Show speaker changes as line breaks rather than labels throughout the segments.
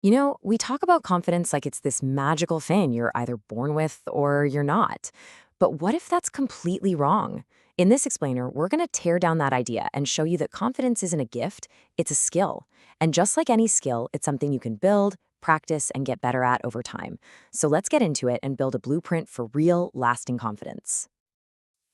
We talk about confidence like it's this magical thing you're either born with or you're not. But what if that's completely wrong? In this explainer, we're going to tear down that idea and show you that confidence isn't a gift, it's a skill. And just like any skill, it's something you can build, practice, and get better at over time. So let's get into it and build a blueprint for real, lasting confidence.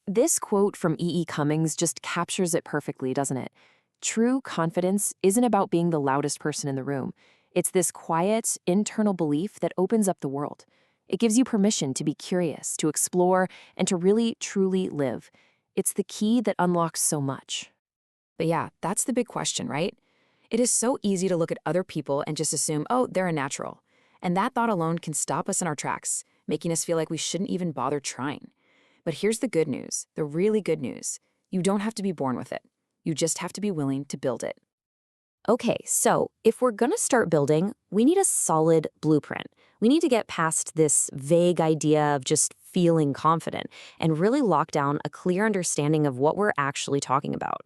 This quote from E. E. Cummings just captures it perfectly, doesn't it? True confidence isn't about being the loudest person in the room. It's this quiet, internal belief that opens up the world. It gives you permission to be curious, to explore, and to really, truly live. It's the key that unlocks so much. But yeah, that's the big question, right? It is so easy to look at other people and just assume, oh, they're a natural. And that thought alone can stop us in our tracks, making us feel like we shouldn't even bother trying. But here's the good news, the really good news. You don't have to be born with it. You just have to be willing to build it. Okay, so if we're gonna start building, we need a solid blueprint. We need to get past this vague idea of just feeling confident and really lock down a clear understanding of what we're actually talking about.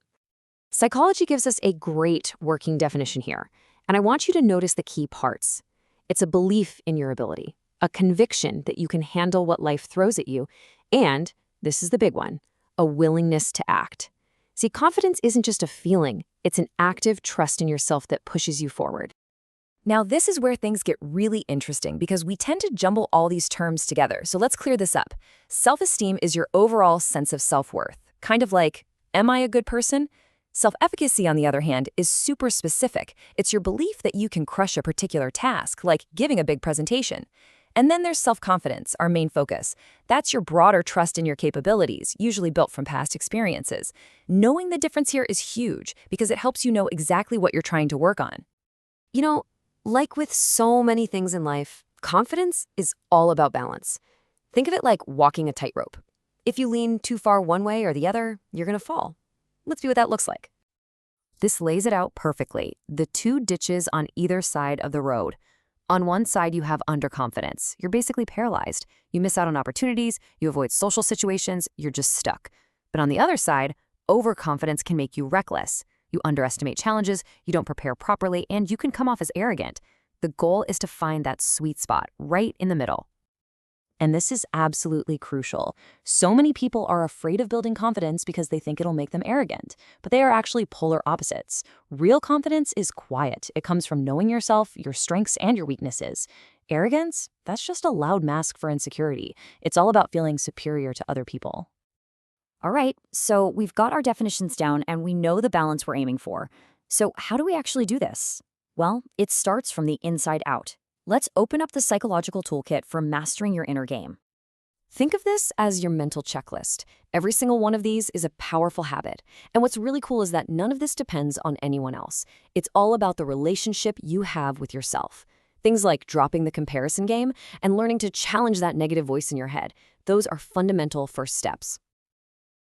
Psychology gives us a great working definition here, and I want you to notice the key parts. It's a belief in your ability, a conviction that you can handle what life throws at you, and, this is the big one, a willingness to act. See, confidence isn't just a feeling, it's an active trust in yourself that pushes you forward. Now, this is where things get really interesting because we tend to jumble all these terms together, so let's clear this up. Self-esteem is your overall sense of self-worth, kind of like, am I a good person? Self-efficacy, on the other hand, is super specific. It's your belief that you can crush a particular task, like giving a big presentation. And then there's self-confidence, our main focus. That's your broader trust in your capabilities, usually built from past experiences. Knowing the difference here is huge because it helps you know exactly what you're trying to work on. Like with so many things in life, confidence is all about balance. Think of it like walking a tightrope. If you lean too far one way or the other, you're going to fall. Let's see what that looks like. This lays it out perfectly, the two ditches on either side of the road. On one side, you have underconfidence. You're basically paralyzed. You miss out on opportunities, you avoid social situations, you're just stuck. But on the other side, overconfidence can make you reckless. You underestimate challenges, you don't prepare properly, and you can come off as arrogant. The goal is to find that sweet spot right in the middle. And this is absolutely crucial. So many people are afraid of building confidence because they think it'll make them arrogant, but they are actually polar opposites. Real confidence is quiet. It comes from knowing yourself, your strengths, and your weaknesses. Arrogance, that's just a loud mask for insecurity. It's all about feeling superior to other people. All right, so we've got our definitions down and we know the balance we're aiming for. So how do we actually do this? Well, it starts from the inside out. Let's open up the psychological toolkit for mastering your inner game. Think of this as your mental checklist. Every single one of these is a powerful habit. And what's really cool is that none of this depends on anyone else. It's all about the relationship you have with yourself. Things like dropping the comparison game and learning to challenge that negative voice in your head. Those are fundamental first steps.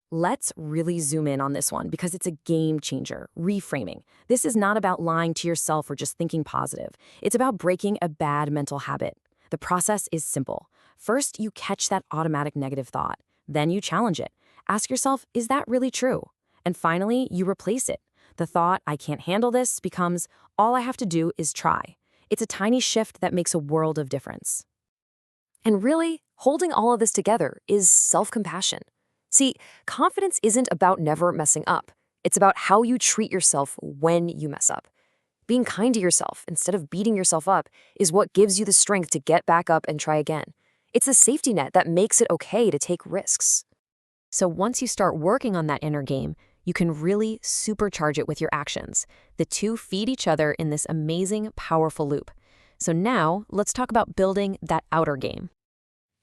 Let's really zoom in on this one because it's a game changer, reframing. This is not about lying to yourself or just thinking positive. It's about breaking a bad mental habit. The process is simple. First, you catch that automatic negative thought. Then you challenge it. Ask yourself, is that really true? And finally, you replace it. The thought, I can't handle this, becomes, all I have to do is try. It's a tiny shift that makes a world of difference. And really, holding all of this together is self-compassion. See, confidence isn't about never messing up. It's about how you treat yourself when you mess up. Being kind to yourself instead of beating yourself up is what gives you the strength to get back up and try again. It's a safety net that makes it okay to take risks. So once you start working on that inner game, you can really supercharge it with your actions. The two feed each other in this amazing, powerful loop. So now, let's talk about building that outer game.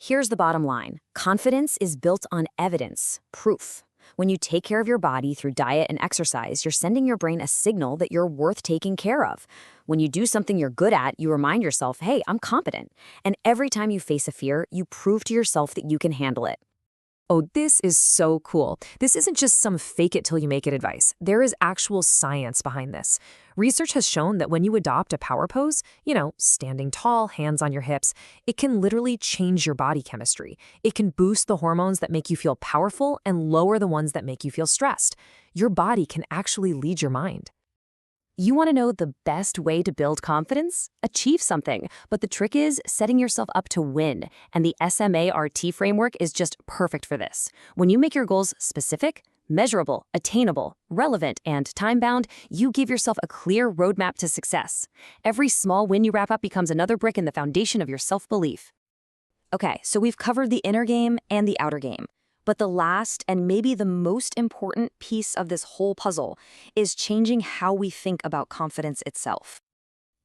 Here's the bottom line. Confidence is built on evidence, proof. When you take care of your body through diet and exercise, you're sending your brain a signal that you're worth taking care of. When you do something you're good at, you remind yourself, hey, I'm competent. And every time you face a fear, you prove to yourself that you can handle it. Oh, this is so cool. This isn't just some fake it till you make it advice. There is actual science behind this. Research has shown that when you adopt a power pose, standing tall, hands on your hips, it can literally change your body chemistry. It can boost the hormones that make you feel powerful and lower the ones that make you feel stressed. Your body can actually lead your mind.
You want to know the best way to build confidence? Achieve something. But the trick is setting yourself up to win. And the SMART framework is just perfect for this. When you make your goals specific, measurable, attainable, relevant, and time-bound, you give yourself a clear roadmap to success. Every small win you wrap up becomes another brick in the foundation of your self-belief. Okay, so we've covered the inner game and the outer game. But the last and maybe the most important piece of this whole puzzle is changing how we think about confidence itself.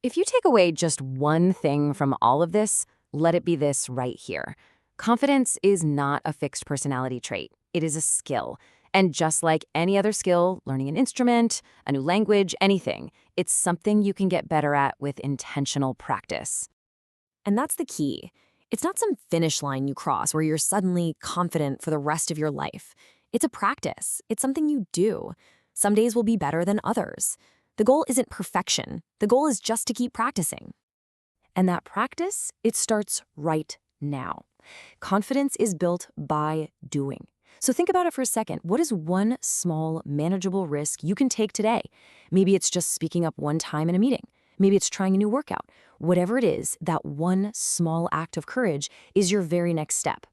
If you take away just one thing from all of this, let it be this right here. Confidence is not a fixed personality trait. It is a skill. And just like any other skill, learning an instrument, a new language, anything, it's something you can get better at with intentional practice. And that's the key. It's not some finish line you cross where you're suddenly confident for the rest of your life. It's a practice. It's something you do. Some days will be better than others. The goal isn't perfection. The goal is just to keep practicing. And that practice, it starts right now. Confidence is built by doing. So think about it for a second. What is one small, manageable risk you can take today? Maybe it's just speaking up one time in a meeting. Maybe it's trying a new workout. Whatever it is, that one small act of courage is your very next step.